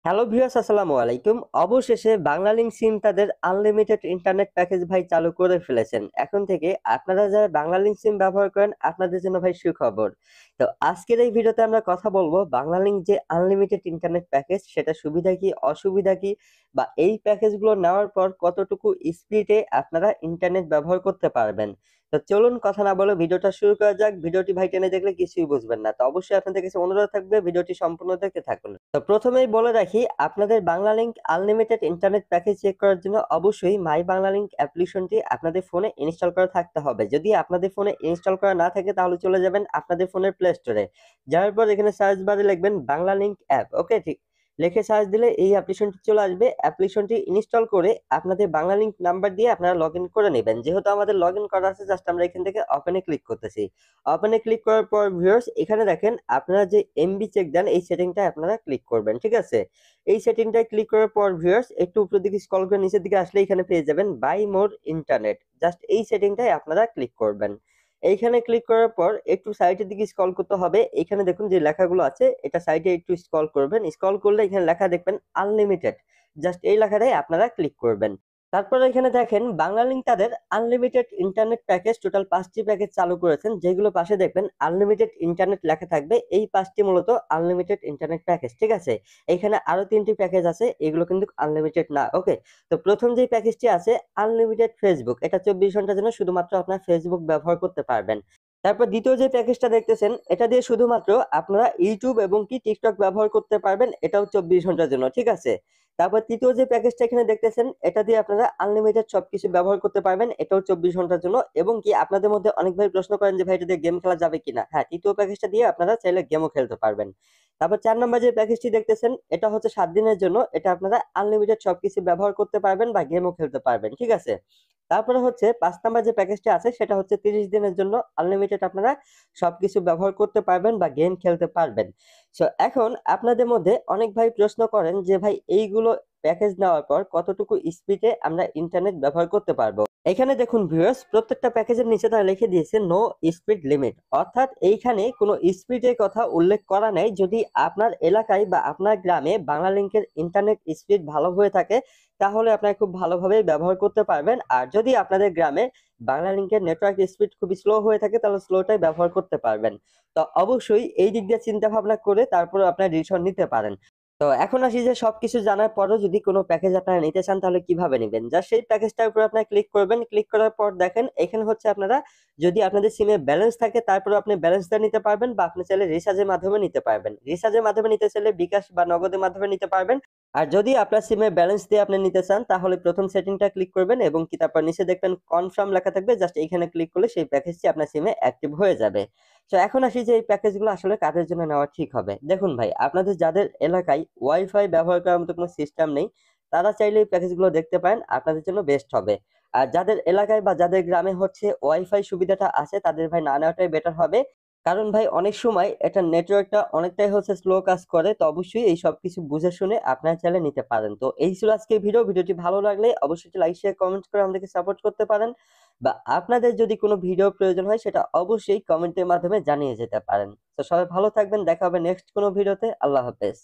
Hello viewers, আসসালামু আলাইকুম। অবশেষে বাংলালিংক সিম তাদের আনলিমিটেড ইন্টারনেট প্যাকেজ ভাই চালু করে ফেলেছেন। এখন থেকে আপনারা যারা বাংলালিংক সিম ব্যবহার করেন আপনাদের জন্য ভাই সুখবর। তো আজকের এই ভিডিওতে আমরা কথা বলবো বাংলালিংক যে আনলিমিটেড ইন্টারনেট প্যাকেজ সেটা সুবিধা কি অসুবিধা কি, বা এই প্যাকেজগুলো নেওয়ার পর কতটুকু স্পিডে আপনারা ইন্টারনেট ব্যবহার করতে পারবেন। তো চলুন কথা না বলে ভিডিওটা শুরু করা যাক। ভিডিওটি ভাই টেনে দেখলে কিছুই বুঝবেন না। তো অবশ্যই আপনাদের কাছে অনুরোধ থাকবে ভিডিওটি সম্পূর্ণ দেখতে থাকুন। তো প্রথমেই বলে রাখি, আপনাদের Banglalink unlimited internet package check করার জন্য অবশ্যই মাই বাংলালিংক অ্যাপ্লিকেশনটি আপনাদের ফোনে ইনস্টল করা থাকতে হবে। যদি আপনাদের ফোনে ইনস্টল করা না থাকে তাহলে চলে যাবেন আপনাদের ফোনের প্লে স্টোরে। যাওয়ার পর এখানে সার্চ বারে লিখবেন বাংলালিংক অ্যাপ। ওকে, ঠিক লিখে সার্চ দিলে এই অ্যাপ্লিকেশনটি চলে আসবে। অ্যাপ্লিকেশনটি ইনস্টল করে আপনাদের বাংলালিংক নাম্বার দিয়ে আপনারা লগইন করে নেবেন। যেহেতু আমাদের লগইন করা আছে, জাস্ট আমরা এখান থেকে ওপেনে ক্লিক করতেছি। ওপেনে ক্লিক করার পর ভিউয়ার্স এখানে দেখেন আপনারা যে এমবি চেক দেন এই সেটিংটা আপনারা ক্লিক করবেন। ঠিক আছে, এই সেটিংটায় ক্লিক করার পর ভিউয়ার্স একটু উপরের দিকে স্ক্রল করে নিচের দিকে আসলে এখানে পেয়ে যাবেন বাই মোর ইন্টারনেট। জাস্ট এই সেটিংটায় আপনারা ক্লিক করবেন। এইখানে ক্লিক করার পর একটু সাইডের দিকে স্ক্রল করতে হবে। এখানে দেখুন যে লেখাগুলো আছে এটা সাইডে একটু স্ক্রল করবেন। স্ক্রল করলে এখানে লেখা দেখবেন আনলিমিটেড। জাস্ট এই লেখাটাই আপনারা ক্লিক করবেন। তারপরে এখানে দেখেন বাংলালিংক তাদের আনলিমিটেড ইন্টারনেট প্যাকেজ টোটাল 5টি প্যাকেজ চালু করেছেন, যেগুলো পাশে দেখবেন আনলিমিটেড ইন্টারনেট লেখা থাকবে। এই 5টি মূলত আনলিমিটেড ইন্টারনেট প্যাকেজ। ঠিক আছে, এখানে আরো 3টি প্যাকেজ আছে, এগুলো কিন্তু আনলিমিটেড না। ওকে, তো প্রথম যে প্যাকেজটি আছে আনলিমিটেড ফেসবুক, এটা 24 ঘন্টার জন্য শুধুমাত্র আপনার ফেসবুক ব্যবহার করতে পারবেন। তারপর দ্বিতীয় যে প্যাকেজটা দেখতেছেন এটা দিয়ে শুধুমাত্র আপনারা ইউটিউব এবং কি টিকটক ব্যবহার করতে পারবেন, এটাও 24 ঘন্টার জন্য। ঠিক আছে, তারপর তৃতীয় যে প্যাকেজটা এখানে দেখতেছেন এটা দিয়ে আপনারা আনলিমিটেড সবকিছু ব্যবহার করতে পারবেন, এটাও 24 ঘন্টার জন্য। এবং কি আপনাদের মধ্যে অনেক ভাই প্রশ্ন করেন যে ভাই এটা দিয়ে গেম খেলা যাবে কিনা। হ্যাঁ, তৃতীয় প্যাকেজটা দিয়ে আপনারা চাইলে গেমও খেলতে পারবেন। তারপর 4 নম্বর যে প্যাকেজটি দেখতেছেন এটা হচ্ছে 7 দিনের জন্য, এটা আপনারা আনলিমিটেড সবকিছু ব্যবহার করতে পারবেন বা গেমও খেলতে পারবেন। ঠিক আছে, তারপরে হচ্ছে 5 নাম্বার যে প্যাকেজটা আছে সেটা হচ্ছে 30 দিনের জন্য আনলিমিটেড আপনারা সবকিছু ব্যবহার করতে পারবেন বা গেম খেলতে পারবেন। সো এখন আপনাদের মধ্যে অনেক ভাই প্রশ্ন করেন যে ভাই এইগুলো প্যাকেজ নেওয়ার পর কতটুকু স্পিডে আমরা ইন্টারনেট ব্যবহার করতে পারবো। এখানে দেখুন ভিউয়ার্স প্রত্যেকটা প্যাকেজের নিচে তারা লিখে দিয়েছে নো স্পিড লিমিট, অর্থাৎ এইখানে কোনো স্পিডের কথা উল্লেখ করা নেই। যদি আপনার এলাকায় বা আপনার গ্রামে বাংলালিংকের ইন্টারনেট স্পিড ভালো হয়ে থাকে তাহলে আপনারা খুব ভালোভাবে ব্যবহার করতে পারবেন। আর যদি আপনাদের গ্রামে বাংলালিংকের নেটওয়ার্ক স্পিড খুবই স্লো হয়ে থাকে তাহলে স্লোটাই ব্যবহার করতে পারবেন। তো অবশ্যই এই দিক দিয়ে চিন্তা ভাবনা করে তারপর আপনারা ডিসিশন নিতে পারেন। তো এখন আসি যে সবকিছু জানার পরও যদি কোনো প্যাকেজ আপনারা নিতে চান তাহলে কিভাবে নেবেন। জাস্ট সেই প্যাকেজটার উপর আপনারা ক্লিক করবেন। ক্লিক করার পর দেখেন এখানে হচ্ছে আপনারা যদি আপনাদের সিমে ব্যালেন্স থাকে তারপরে আপনি ব্যালেন্স দিয়ে নিতে পারবেন, বা আপনি চাইলে রিচার্জের মাধ্যমে নিতে পারবেন। রিচার্জের মাধ্যমে নিতে চাইলে বিকাশ বা নগদের মাধ্যমে নিতে পারবেন। আর যদি আপনার সিমে ব্যালেন্স দিয়ে আপনি নিতে চান তাহলে প্রথম সেটিংটা ক্লিক করবেন এবং কি তারপর নিচে দেখবেন কনফার্ম লেখা থাকবে। জাস্ট এইখানে ক্লিক করলে সেই প্যাকেজটি আপনার সিমে অ্যাক্টিভ হয়ে যাবে। তো এখন আসি যে এই প্যাকেজগুলো আসলে কাদের জন্য নেওয়া ঠিক হবে। দেখুন ভাই, আপনাদের যাদের এলাকায় ওয়াইফাই ব্যবহার করার মতো কোনো সিস্টেম নেই তারা চাইলে এই প্যাকেজগুলো দেখতে পারেন, আপনাদের জন্য বেস্ট হবে। আর যাদের এলাকায় বা যাদের গ্রামে হচ্ছে ওয়াইফাই সুবিধাটা আছে তাদের ভাই না নেওয়াটাই বেটার হবে। কারণ ভাই অনেক সময় এটা নেটওয়ার্কটা অনেকটাই হচ্ছে স্লো কাজ করে। তো অবশ্যই এই সবকিছু বুঝে শুনে আপনারা চাইলে নিতে পারেন। তো এই ছিল আজকের ভিডিওটি ভালো লাগলে অবশ্যই লাইক শেয়ার কমেন্ট করে আমাদেরকে সাপোর্ট করতে পারেন, বা আপনাদের যদি কোনো ভিডিও প্রয়োজন হয় সেটা অবশ্যই কমেন্টের মাধ্যমে জানিয়ে যেতে পারেন। তো সবাই ভালো থাকবেন, দেখা হবে নেক্সট কোনো ভিডিওতে। আল্লাহ হাফেজ।